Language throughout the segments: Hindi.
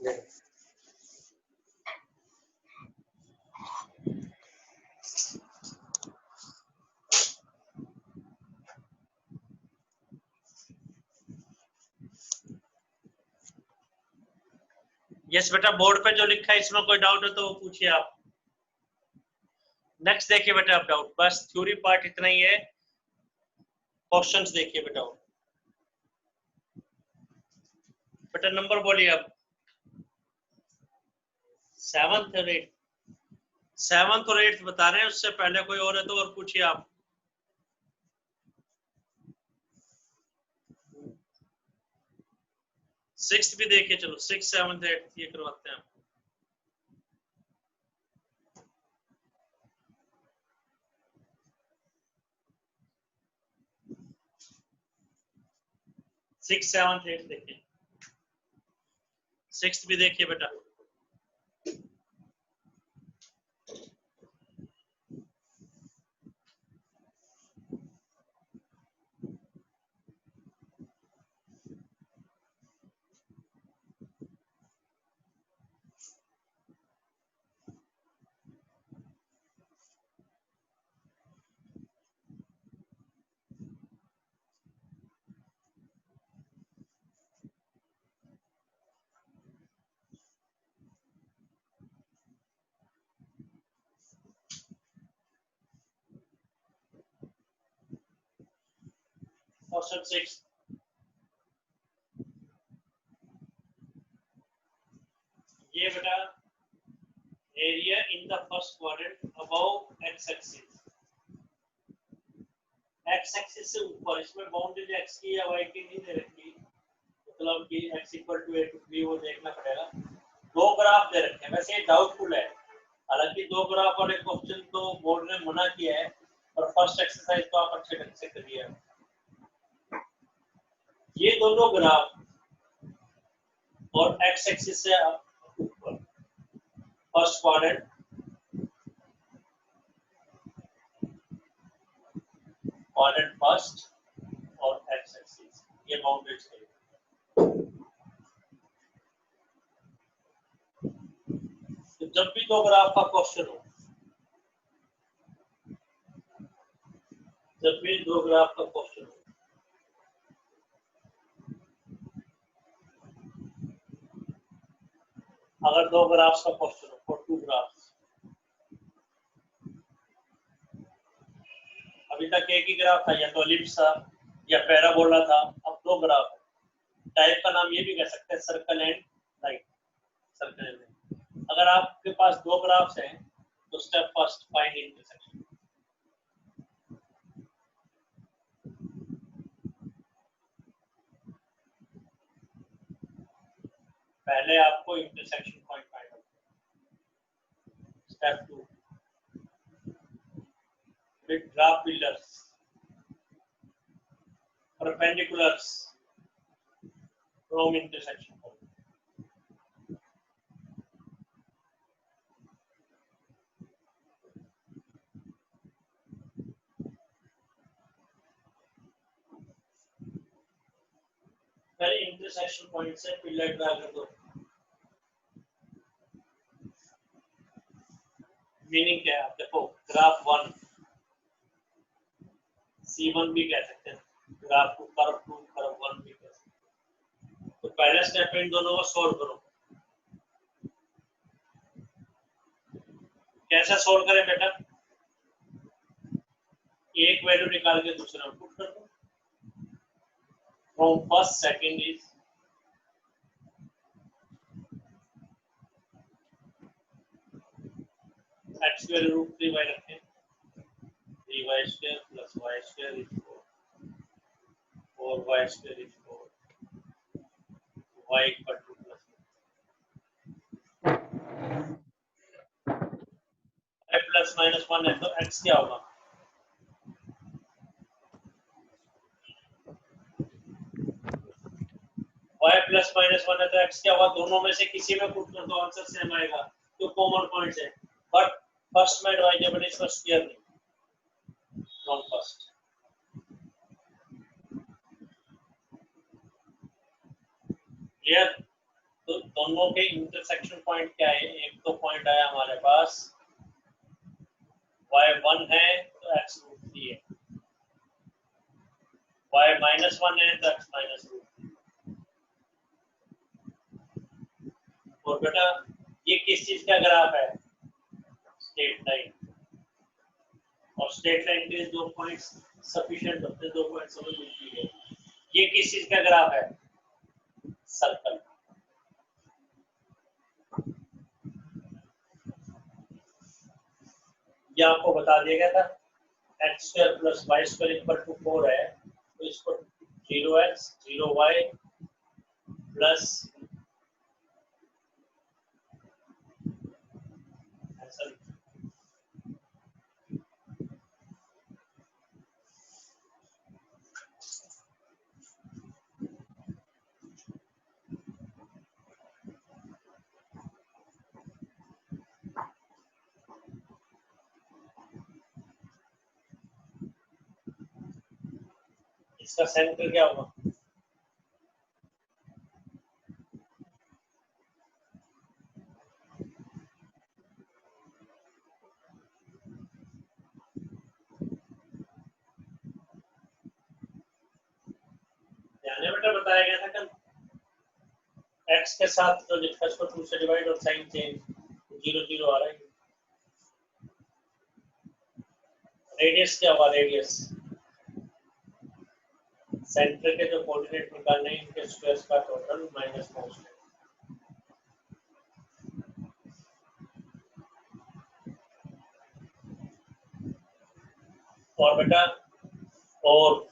यस बेटा, बोर्ड पे जो लिखा है इसमें कोई डाउट है तो पूछिए आप। नेक्स्ट देखिए बेटा आप डाउट, बस थ्योरी पार्ट इतना ही है, क्वेश्चंस देखिए बेटा। बेटा नंबर बोलिए अब, 7th और 8th, 7th और 8th बता रहे हैं, उससे पहले कोई और है तो और पूछिए आप। सिक्स्थ भी देखिए, चलो 6th 7th 8th ये करवाते हैं। 6th 7th 8th देखिए, 6th भी देखिए बेटा। क्वेश्चन 6, ये बेटा area in the first quadrant above x axis, x axis से ऊपर, इसमें बाउंड्री एक्स की या वाई की नहीं दे रखी, मतलब कि x equal to a to b वो देखना पड़ेगा। दो ग्राफ दे रखे हैं, वैसे ये डाउटफुल है, हालांकि दो ग्राफ वाले क्वेश्चन तो बोर्ड ने मना किया है, और फर्स्ट एक्सरसाइज तो आप अच्छे ढंग से करिए। ये दोनों ग्राफ और x एक्सिस से ऊपर फर्स्ट क्वाड्रेंट, क्वाड्रेंट फर्स्ट और x एक्सिस ये बाउंड्रीज है। तो जब भी दो ग्राफ का क्वेश्चन हो, जब भी दो ग्राफ का क्वेश्चन हो, अगर दो ग्राफ्स का क्वेश्चन हो फॉर 2 ग्राफ्स, अभी तक एक ही ग्राफ था, या तो एलिप्स था या पैराबोला था, अब दो ग्राफ है। टाइप का नाम ये भी कह सकते हैं circle and line, circle and line. अगर आपके पास दो ग्राफ्स हैं तो स्टेप फर्स्ट फाइंड इंटरसेक्शन। पहले आपको intersection point find out, step 2 with draw pillars perpendiculars from intersection point. पहले इंटरसेक्शन पॉइंट से पिलर ड्रा कर दो। मीनिंग क्या है देखो, ग्राफ 1 C1 भी कह सकते हैं, ग्राफ को कर्व 2 कर्व 1 भी कह सकते हैं। तो पहला स्टेप इन दोनों को सॉल्व करो। कैसे सॉल्व करें बेटा, एक वैल्यू निकाल के दूसरा में पुट कर दो। From first second is x value root 3y रखें, 3y square plus y square is 4, 4y square is 4, y equal to plus y plus minus 1 है तो x क्या होगा, y प्लस माइनस 1 है तो x क्या होगा, दोनों में से किसी में पुट कर दो, आंसर सेम आएगा, तो कॉमन पॉइंट्स है। बट फर्स्ट में डिवाइडेबल इज फर्स्ट क्लियर नहीं, फ्रॉम फर्स्ट। क्लियर, तो दोनों के इंटरसेक्शन पॉइंट क्या है? एक तो पॉइंट आया हमारे पास y1 है तो x√3 है, y-1 है तो x-√3। और बेटा ये किस चीज का ग्राफ है? Straight line. और स्ट्रेट लाइन के 2 पॉइंट्स सफिशिएंट होते हैं, 2 पॉइंट समझ मिलती है। ये किस चीज का ग्राफ है? सर्कल। ये आपको बता दिया गया था x² + y² = 4 है, तो इसको 0x 0y प्लस इसका सेंटर क्या होगा? ध्यान बेटा बताया गया था कल x के साथ तो डिस्कस को 2 से डिवाइड और साइन चेंज 0 0 आ रहा है। रेडियस क्या होगा? रेडियस सेंटर के जो कोऑर्डिनेट निकालने हैं इनके स्क्वायर्स का टोटल माइनस कांस्टेंट। और बेटा और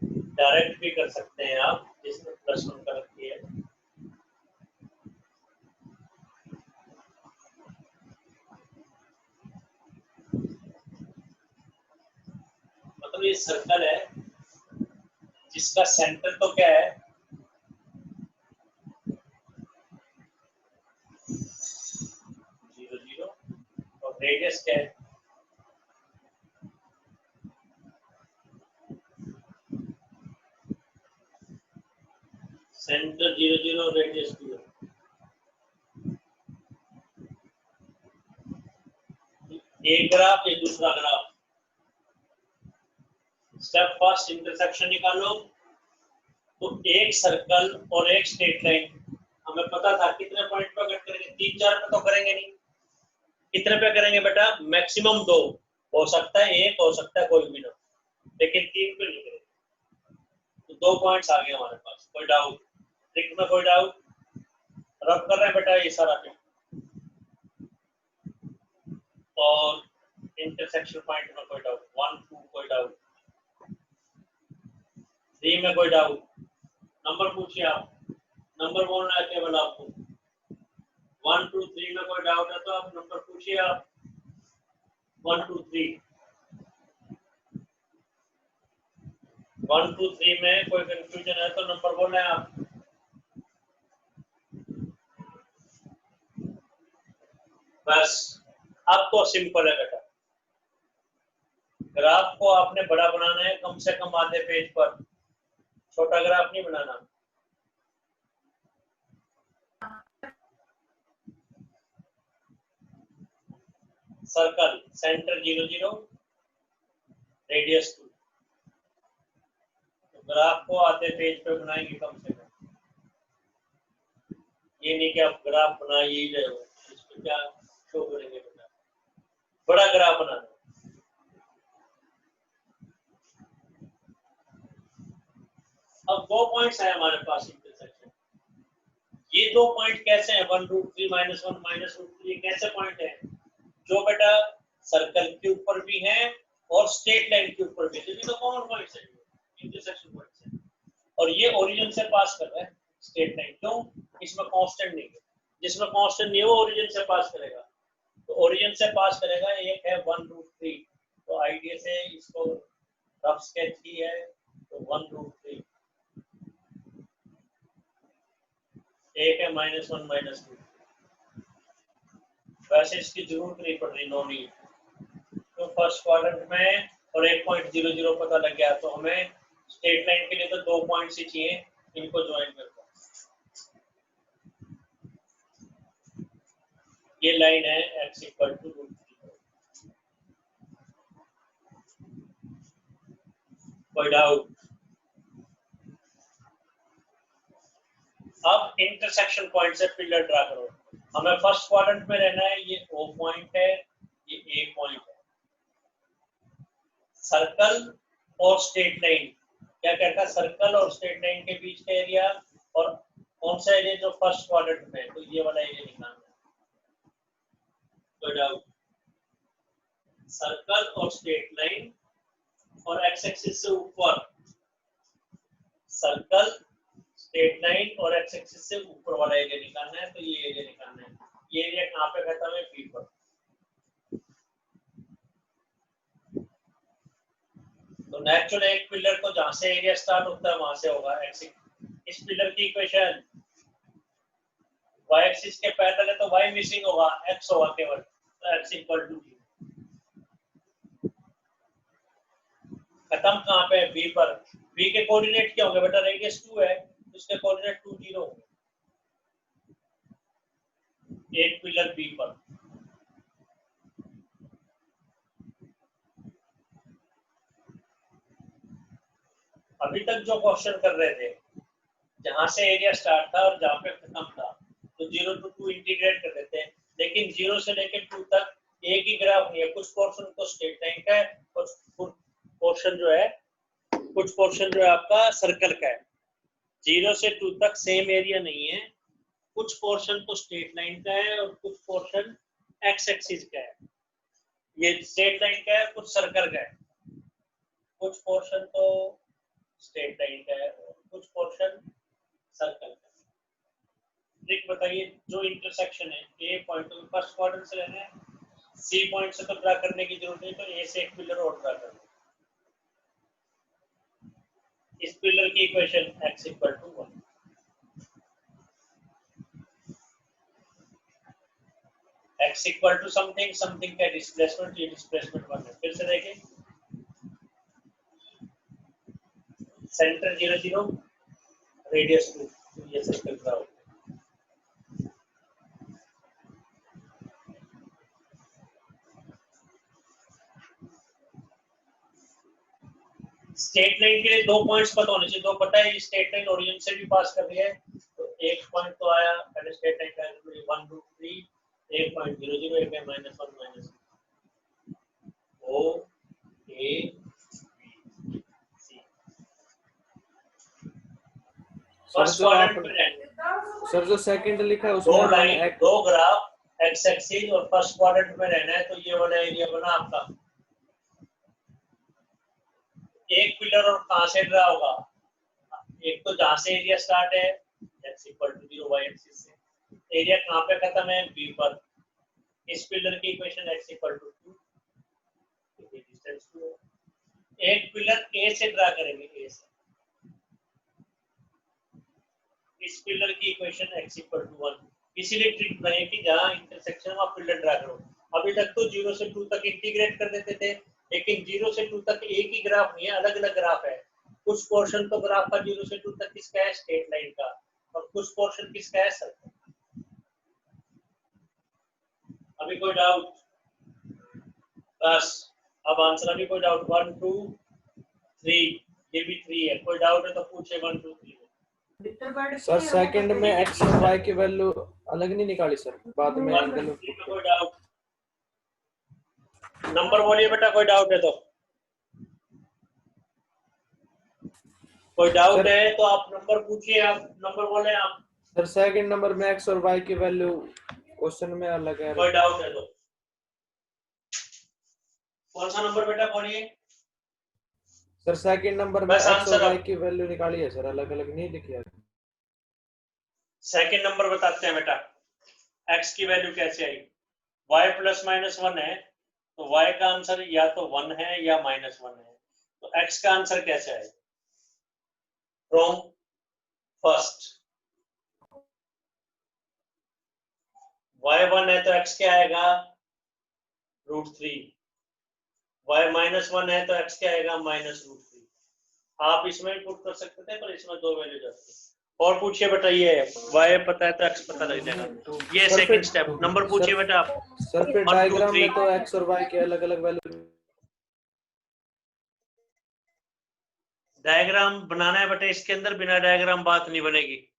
डायरेक्ट भी कर सकते हैं आप, जिसमें +1 का रखी है। मतलब ये सर्कल है जिसका सेंटर तो क्या है? 0 0 और रेडियस क्या है? Centre 0 0 radius 2। एक ग्राफ, एक दूसरा ग्राफ। स्टेप फर्स्ट इंटरसेक्शन निकालो। तो एक सर्कल और एक स्ट्रेट लाइन हमें पता था कितने पॉइंट पे कट करेंगे? 3 4 पे तो करेंगे नहीं। कितने पे करेंगे बेटा? मैक्सिमम 2 हो सकता है, 1 हो सकता है, कोई भी ना, लेकिन 3 पे नहीं करेंगे। तो 2 पॉइंट्स आ गए हमारे पास। कोई डाउट? ट्रिक में कोई डाउट? रब कर रहे हैं बेटा ये सारा ट्रिक। और इंटरसेक्शन पॉइंट में कोई डाउट? 1 2 कोई डाउट? 3 में कोई डाउट? नंबर पूछिए आप, नंबर बोलना है केवल आपको। 1 2 3 में कोई डाउट है तो आप नंबर पूछिए। आप 1 2 3 1 2 3 में कोई कंफ्यूजन है तो नंबर बोलना है आप। बस अब तो सिंपल है बेटा। ग्राफ को आपने बड़ा बनाना है, कम से कम आधे पेज पर, छोटा ग्राफ नहीं बनाना। Circle centre 0 0 radius 2। तो ग्राफ को आधे पेज पे बनाएंगे कम से कम। ये नहीं कि आप ग्राफ बना ही रहे हो, इसमें क्या शो करेंगे बेटा? बड़ा ग्राफ बनाना। अब 2 पॉइंट्स है हमारे पास इंटरसेक्शन। ये 2 पॉइंट कैसे हैं? 1√3 -1 -√3 ये कैसे पॉइंट है? जो बेटा सर्कल के ऊपर भी है और स्ट्रेट लाइन के ऊपर भी है। ये तो कॉमन पॉइंट्स है, इंटरसेक्शन पॉइंट्स है। और ये ओरिजिन से पास कर रहा है स्ट्रेट लाइन। क्यों? इसमें कांस्टेंट नहीं है। जिसमें कांस्टेंट नहीं है वो ओरिजिन से पास करेगा। तो ओरिजिन से पास करेगा। एक है 1√3, तो आईडिया से इसको रफ स्केच की है तो 1√3। एक है -1 -2। वैसे इसकी जरूरत नहीं पड़ रही, नो नीड। तो फर्स्ट क्वाड्रेंट में और 1.00 पता लग गया, तो हमें स्ट्रेट लाइन के लिए तो 2 पॉइंट्स ही चाहिए, इनको ज्वाइन कर दो। ये लाइन है x इक्वल टू √3। कोई डाउट? अब इंटरसेक्शन पॉइंट से पिलर ड्रा करो। हमें फर्स्ट क्वाड्रेंट में रहना है, ये O पॉइंट है, ये A पॉइंट है। सर्कल और स्ट्रेट लाइन क्या कहता है? सर्कल और स्ट्रेट लाइन के बीच का एरिया और कौन सा एरिया जो फर्स्ट क्वाड्रेंट में है, तो ये वाला एरिया निकालना है। तो डाउट, सर्कल और स्ट्रेट लाइन और एक्स एक्सिस से ऊपर, सर्कल स्ट्रेट लाइन और एक्स एक्सिस से ऊपर वाला एरिया निकालना है। तो ये एरिया निकालना है। ये एरिया कहाँ पे खत्म है? बी पर। तो नेचुरल एक पिलर को जहां से एरिया स्टार्ट होता है वहां से होगा एक्स। इस पिलर की इक्वेशन y एक्सिस के पैरेलल है तो y मिसिंग होगा, x होगा केवल। तो x इक्वल टू 0। खत्म कहाँ पे है? b पर। b के कोऑर्डिनेट क्या होंगे बेटा? रेडियस 2 है, उसके कोऑर्डिनेट 2 0 होंगे। एक पिलर b पर। अभी तक जो क्वेश्चन कर रहे थे, जहां से एरिया स्टार्ट था और जहां पे खत्म था, तो 0 to 2 इंटीग्रेट कर देते हैं। लेकिन 0 से लेकर 2 तक एक ही ग्राफ नहीं है। कुछ पोर्शन तो स्ट्रेट लाइन का है, कुछ पोर्शन जो है आपका सर्कल का है। 0 से 2 तक सेम एरिया नहीं है। कुछ पोर्शन तो स्ट्रेट लाइन का है और कुछ पोर्शन एक्स एक्सिस का है। ये स्ट्रेट लाइन का है, कुछ सर्कल का है। कुछ पोर्शन तो स्ट्रेट लाइन का है और कुछ पोर्शन सर्कल का। ट्रिक बताइए, जो इंटरसेक्शन है ए पॉइंट तो फर्स्ट क्वाड्रेंट से लेना है, सी पॉइंट से तो ड्रा करने की जरूरत नहीं, तो ए से एक पिलर और ड्रा करना। इस पिलर की equation x equal to 1। x equal to something, something का डिस्प्लेसमेंट, ये डिस्प्लेसमेंट 1 है। फिर से देखें, सेंटर 0 0, रेडियस 2, तो ये सर्कल का होगा। स्ट्रेट लाइन के लिए दो पॉइंट्स पता होने चाहिए। दो पता है, स्ट्रेट लाइन ओरिजिन से भी पास कर रही है, तो एक पॉइंट तो आया पहले स्ट्रेट लाइन का 1 2 3, एक पॉइंट 0 0, एक है -1 -1, O A B C. First quadrant में सर जो सेकंड लिखा है दो उसमें लाइन, दो ग्राफ एक्स एक्सिस और फर्स्ट क्वाड्रेंट में रहना है, तो ये वाला एरिया बना आपका। एक पिलर और कहां से ड्रा होगा? एक तो जहां से एरिया स्टार्ट है x equal to 0 y axis से, एरिया कहां पे खत्म है? b पर। इस पिलर की इक्वेशन x इक्वल टू 2, ये डिस्टेंस 2 है। एक पिलर a से ड्रा करेंगे, a से। इस पिलर की इक्वेशन x इक्वल टू 1। इसीलिए ट्रिक बनाई कि जहां इंटरसेक्शन में आप पिलर ड्रा करो। अभी तक तो 0 से 2 तक इंटीग्रेट कर देते थे, लेकिन 0 से 2 तक एक ही ग्राफ नहीं है, अलग अलग ग्राफ है। कुछ पोर्शन तो ग्राफ का 0 से 2 तक किसका है? स्ट्रेट लाइन का। और कुछ पोर्शन किसका है? सर्कल। अभी कोई डाउट? बस अब आंसर। अभी कोई डाउट? 1 2 3, ये भी 3 है। कोई डाउट है तो पूछे 1 2 3। सर सेकंड में x और y की वैल्यू अलग नहीं निकाली सर, बाद में एंगल में। कोई डाउट? नंबर बोलिए बेटा, कोई डाउट है तो। कोई डाउट है तो आप नंबर पूछिए, आप नंबर बोले आप। सर सेकंड नंबर में x और y की वैल्यू क्वेश्चन में अलग है। कोई डाउट है तो कौन सा नंबर बेटा बोलिए? सर सेकंड नंबर में x और y की वैल्यू निकाली है सर, अलग अलग नहीं लिखी है। सेकंड नंबर बताते हैं बेटा, x की वैल्यू कैसे आई? y प्लस माइनस 1 है, तो y का आंसर या तो 1 है या -1 है। तो x का आंसर कैसे आएगा? फ्रॉम फर्स्ट y 1 है तो x क्या आएगा? √3। y -1 है तो x क्या आएगा? -√3। आप इसमें पुट कर सकते थे, पर इसमें दो वैल्यू जाती है। और पूछिए बेटा, ये y पता है तो x पता लग जाएगा। ये सर, सेकंड फिर- स्टेप। नंबर पूछिए बेटा आप। सर फिर 1 2 डायग्राम 3। में तो x और y के अलग अलग वैल्यू। डायग्राम बनाना है बेटा इसके अंदर, बिना डायग्राम बात नहीं बनेगी।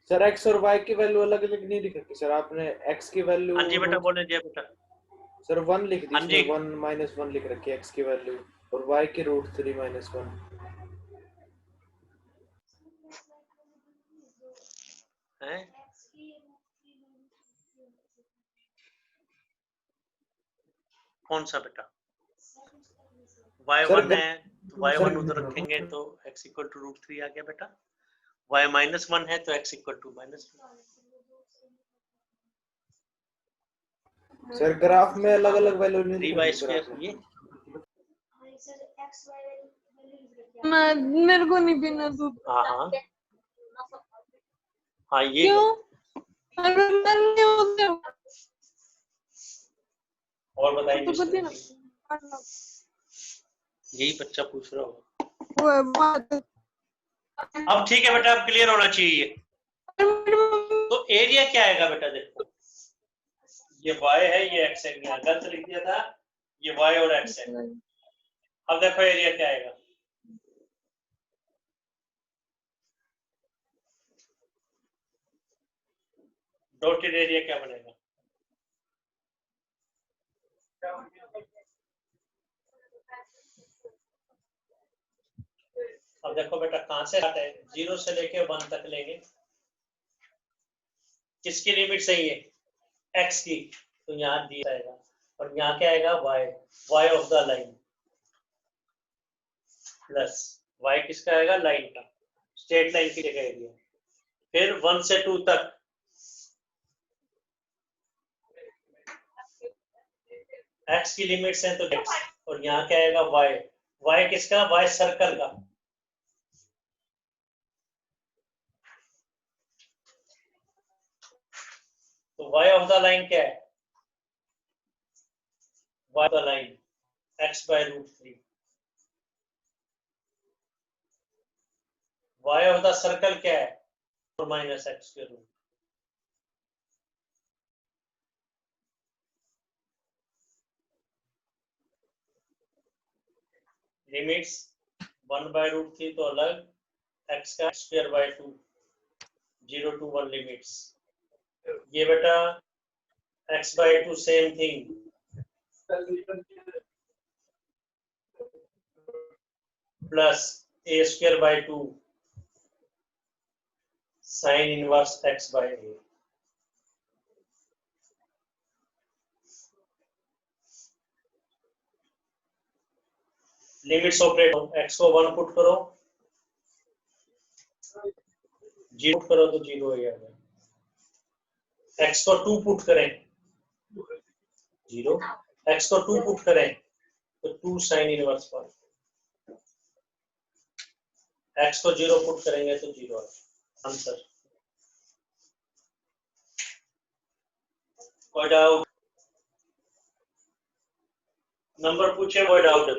सर x और y की वैल्यू अलग अलग नहीं लिख रखी सर आपने। x की वैल्यू हाँ जी बेटा, बोले जी बेटा। सर 1 लिख दी, हाँ जी। इसमें 1 - 1 लिख रखी है x की वैल्यू, और y की √3 - 1। हैं? कौन सा बेटा? y1 है तो y1 उधर रखेंगे तो x इक्वल टू √3 आ गया बेटा। y -1 है तो x equal to -1। Sir graph में अलग अलग वैल्यू नहीं 3 लिख y रखी स्क्वायर ग्राफ में। ये मेरे को नहीं पीना दूध। हाँ हाँ हाँ, ये क्यों? लो। अरे नहीं होते। और बताइए तो पता ना। यही बच्चा पूछ रहा होगा। वो बात। अब ठीक है बेटा, अब क्लियर होना चाहिए। तो एरिया क्या आएगा बेटा? देखो, ये y है, ये x है। यहाँ गलत लिख दिया था, ये y और x है। अब देखो एरिया क्या आएगा। डॉटेड एरिया क्या बनेगा? अब देखो बेटा, कहां से स्टार्ट है? 0 से लेके 1 तक लेंगे। किसकी लिमिट सही है? x की। तो यहाँ दिया जाएगा, और यहाँ क्या आएगा? y of the line plus y किसका आएगा? लाइन का। स्ट्रेट लाइन की जगह एरिया। फिर 1 से 2 तक x की लिमिट्स हैं तो x, और यहाँ क्या आएगा? y किसका? y सर्कल का। तो y ऑफ द लाइन क्या है? y of the line x by √3। y of the circle क्या है? 4 - x के रूट। लिमिट्स 1 by √3 तो अलग, x का स्क्वायर बाय 2, 0 to 1 लिमिट्स। ये बेटा x by 2 same thing, plus a square by 2 sine inverse x by a। Limits operate हो, x को 1 पुट करो, 0 पुट करो तो 0 ही आ जाएगा। x को 2 पुट करें 0, x को 2 पुट करें तो 2 साइन इनवर्स पर। x को 0 पुट करेंगे तो 0 आंसर। कोई डाउट? नंबर पूछे, कोई डाउट है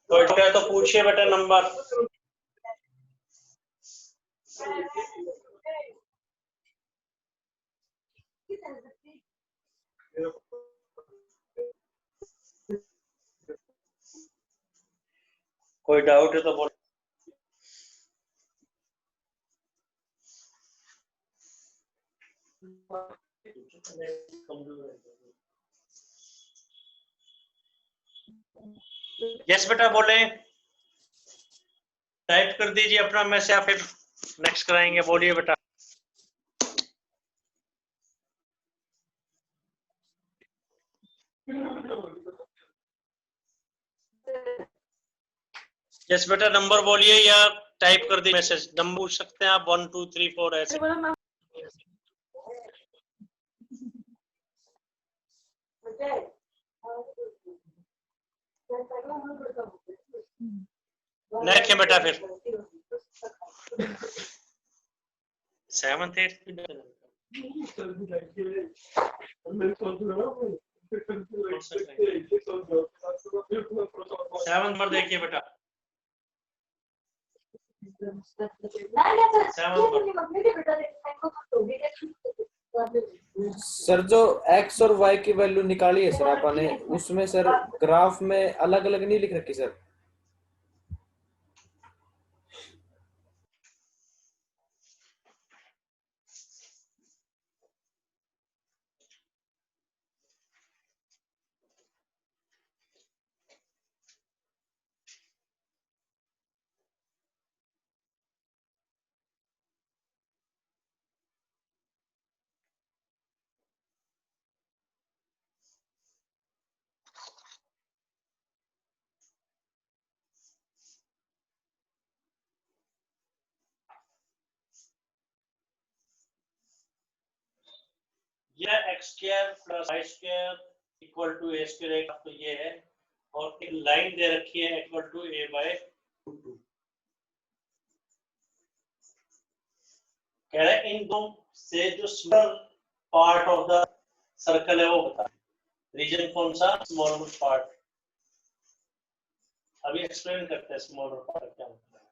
कोई डाउट है तो पूछिए बेटा नंबर। कोई डाउट है तो बोल। यस बेटा बोले, टाइप कर दीजिए अपना मैसेज, या फिर नेक्स्ट कराएंगे। बोलिए बेटा। यस बेटा, नंबर बोलिए या टाइप कर दी मैसेज। नंबर पूछ सकते हैं आप, 1 2 3 4 ऐसे। नेक्स्ट है बेटा, फिर 7th 8th 7 नंबर देखिए बेटा, 7 सर जो एक्स और वाई की वैल्यू निकाली है सर आपने, उसमें सर ग्राफ में अलग अलग नहीं लिख रखी सर। यह x square plus y square equal to a square एक तो ये है, और एक लाइन दे रखी है इक्वल टू a बाय 2। कह रहे हैं इन दो से जो small part of the circle है वो बता, रीजन कौन सा, स्मॉल पार्ट। अभी एक्सप्लेन करते हैं स्मॉल पार्ट क्या होता है।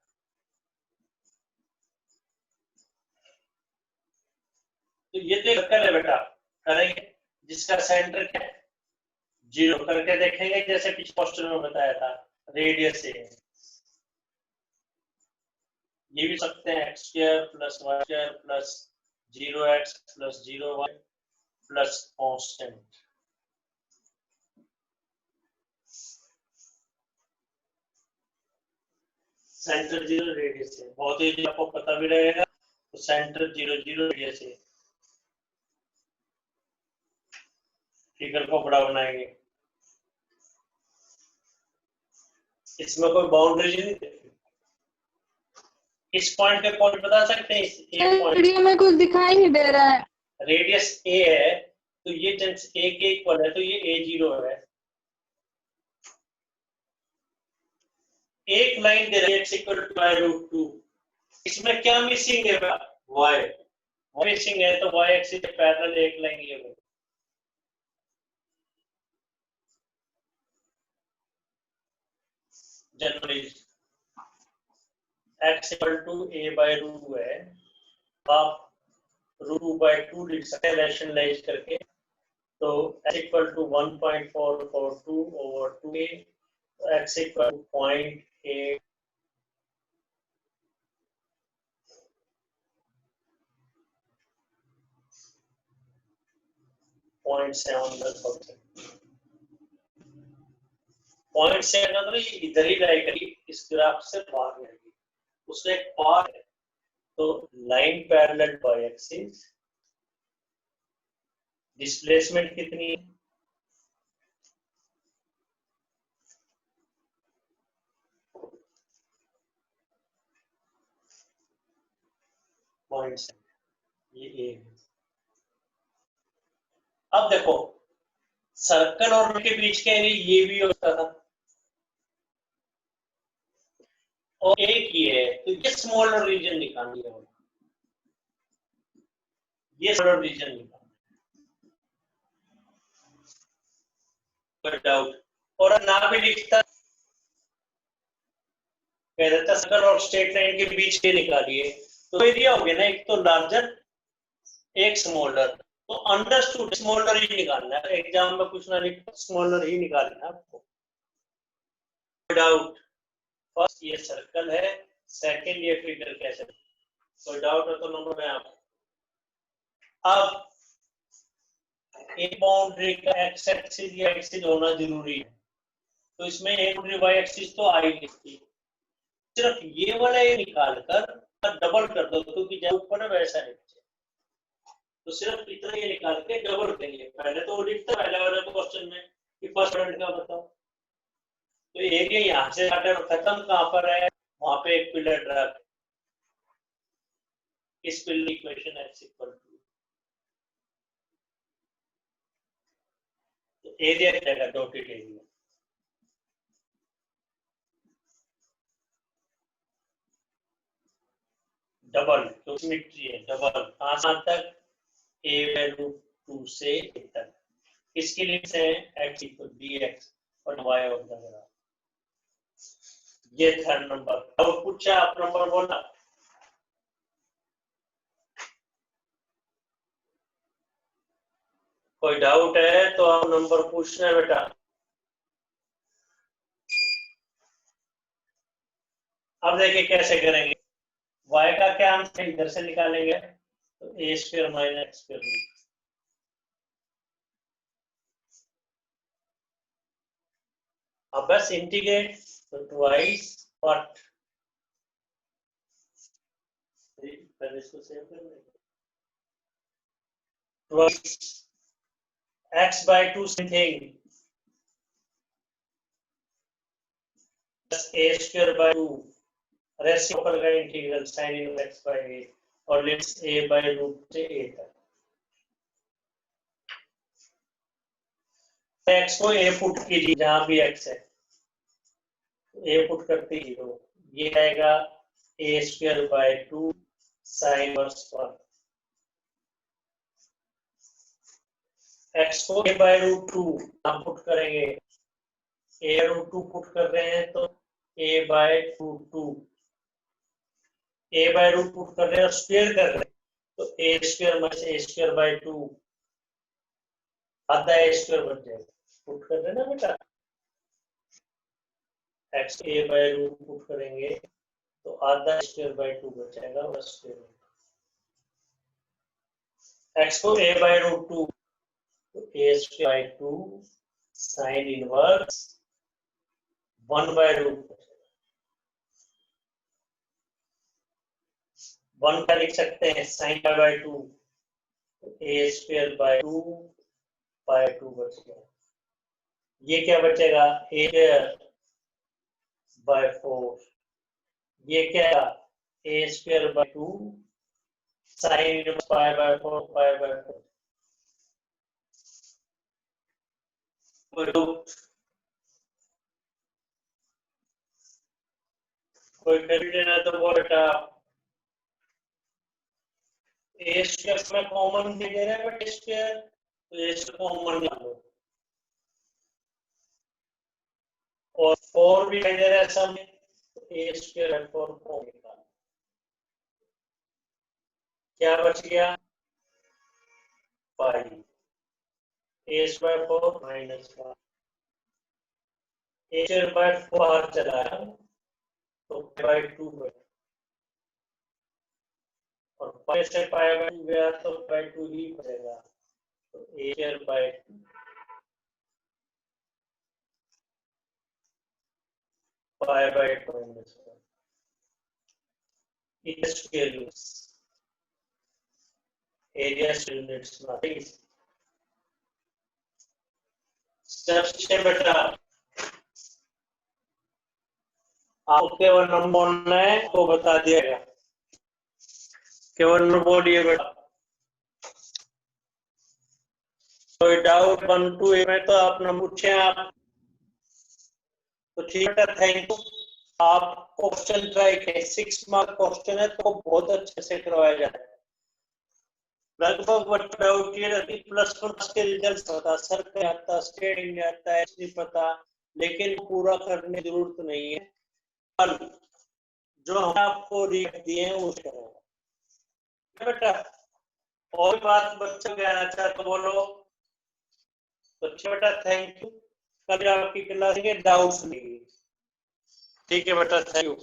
तो ये तो सर्कल है बेटा, करेंगे जिसका सेंटर क्या है 0, करके देखेंगे जैसे पिछले क्वेश्चन में बताया था, रेडियस है। ये भी सकते हैं x square plus y square plus 0x plus 0y plus constant. Centre 0 radius है, बहुत ही आपको पता भी रहेगा, तो सेंटर 0 0 रेडियस है। फिगर को बड़ा बनाएंगे, इसमें कोई बाउंड्री नहीं देखी। इस पॉइंट पे पॉइंट बता सकते हैं, इस एक पॉइंट वीडियो में कुछ दिखाई नहीं दे रहा है। रेडियस a है, तो ये टेंस a के इक्वल है, तो ये a0 है। एक लाइन दे रही है x equal to y root 2, इसमें क्या मिसिंग है y मिसिंग है, तो y एक्सिस के पैरेलल एक लाइन ये है। Generally x equal to a by root 2 है, आप रूट 2 बाय 2 लिख सकते हैं रैशनलाइज करके, तो x equal to 1.442 over 2a, x equal to 0.8 0.7 point से मतलब ये इधर ही रहेगी, इस ग्राफ से बाहर रहेगी, उसका एक पार्ट है। तो line parallel by axis, displacement कितनी है, पॉइंट्स, ये ए है। अब देखो सर्कल और उनके बीच के एरिया ये भी होता था, और एक ही है, तो ये स्मॉलर रीजन निकालनी है, ये स्मॉलर रीजन निकालना, कोई डाउट। और ना भी लिखता कह देता सर्कल और स्ट्रेट लाइन के बीच के निकालिए, तो एरिया हो गया ना, एक तो लार्जर एक स्मॉलर, तो अंडरस्टूड स्मॉलर ही निकालना है, एग्जाम में कुछ ना लिखो, स्मॉलर ही निकालना है आपको, डाउट। फर्स्ट ये सर्कल है, सेकंड ये फिगर कैसे, कोई डाउट हो तो नंबर में आप। अब एक बाउंड्री का एक्स एक्सिस या एक्सिस होना जरूरी है, तो इसमें एक बाउंड्री वाई एक्सिस तो आ ही नहीं सकती, सिर्फ ये वाला ये निकाल कर डबल कर दो, क्योंकि जब ऊपर है वैसा है, तो सिर्फ इतना ये निकाल के डबल करेंगे। पहले तो लिखता पहले वाले क्वेश्चन में कि फर्स्ट पॉइंट का बताओ, तो एरिया यहाँ से खत्म कहाँ पर है, वहां पे एक पिलर ड्रा, इस pillar equation x equal to, तो एरिया रहेगा डॉटेड एरिया, डबल, तो सिमेट्री है, डबल कहां तक, a वैल्यू 2 से 8 तक, किसकी लिमिट्स है x इक्वल dx और y ऑफ द ग्राफ। ये थर्ड नंबर। अब पूछा आप नंबर बोला, कोई डाउट है तो आप नंबर पूछना है बेटा। अब देखिए कैसे करेंगे, y का क्या आंसर इधर से निकालेंगे तो a square minus x square. अब बस इंटीग्रेट तो ट्वाइस व्हाट, पहले इसको सेव कर लेंगे, twice x by 2 something plus a square by 2 reciprocal का integral sin inverse x by a और लिमिट्स a by रूट से a तक। x को a पुट कीजिए जहां भी x है, a पुट करते ही हो, ये आएगा a square by 2 sin inverse 1। x को a by रूट 2 हम पुट करेंगे, a रूट 2 पुट कर रहे हैं तो a by root 2, a by root put कर रहे हैं और स्क्वायर कर रहे हैं तो a square minus a square by 2 आधा a स्क्वायर बन जाएगा, पुट कर रहे हैं ना बेटा। x a by root put करेंगे तो आधा स्क्वायर by 2 बच जाएगा और स्क्वायर। x को a by रूट 2 तो a square by 2 sine inverse 1 by root 1 का लिख सकते हैं साइन बाय 2 तो a स्क्वायर बाय 2 बाय 2 बच गया। ये क्या बचेगा a स्क्वायर बाय 4, ये क्या a square by 2 sine inverse pi by 4 pi by 4। कोई कंफ्यूजन है तो वो बेटा a स्क्वायर में कॉमन दे रहे हैं बट स्क्वायर तो a से कॉमन ला लो और 4 भी दे रहा है सामने तो a स्क्वायर है 4 कॉमन निकालो, क्या बच गया पाई a square 4 minus 1 a square by 4 बाहर चला है तो बाय 2 और पाई से पाई बाय 2 गया तो बाय 2 ही बचेगा तो a square by 2 pi by 2 minus 1 it scales area units nothing सबसे बेटा आपको केवल नंबर है तो बता दिया गया, केवल नंबर बोलिए बेटा। कोई डाउट 1 2 में तो आप न पूछे आप तो ठीक है, थैंक यू। आप क्वेश्चन ट्राई करें, 6 मार्क क्वेश्चन है तो बहुत अच्छे से करवाया जाए। लगभग बच्चा डाउट ये रहती +1 के रिजल्ट होता सर क्या आता स्टेट नहीं आता है नहीं पता, लेकिन पूरा करने की जरूरत नहीं है, जो हम आपको रीड दिए हैं वो करें बेटा। और बात बच्चों कहना चाहते तो बोलो तो बेटा थैंक यू। कल आपकी क्लास के डाउट्स नहीं, ठीक है बेटा, थैंक यू।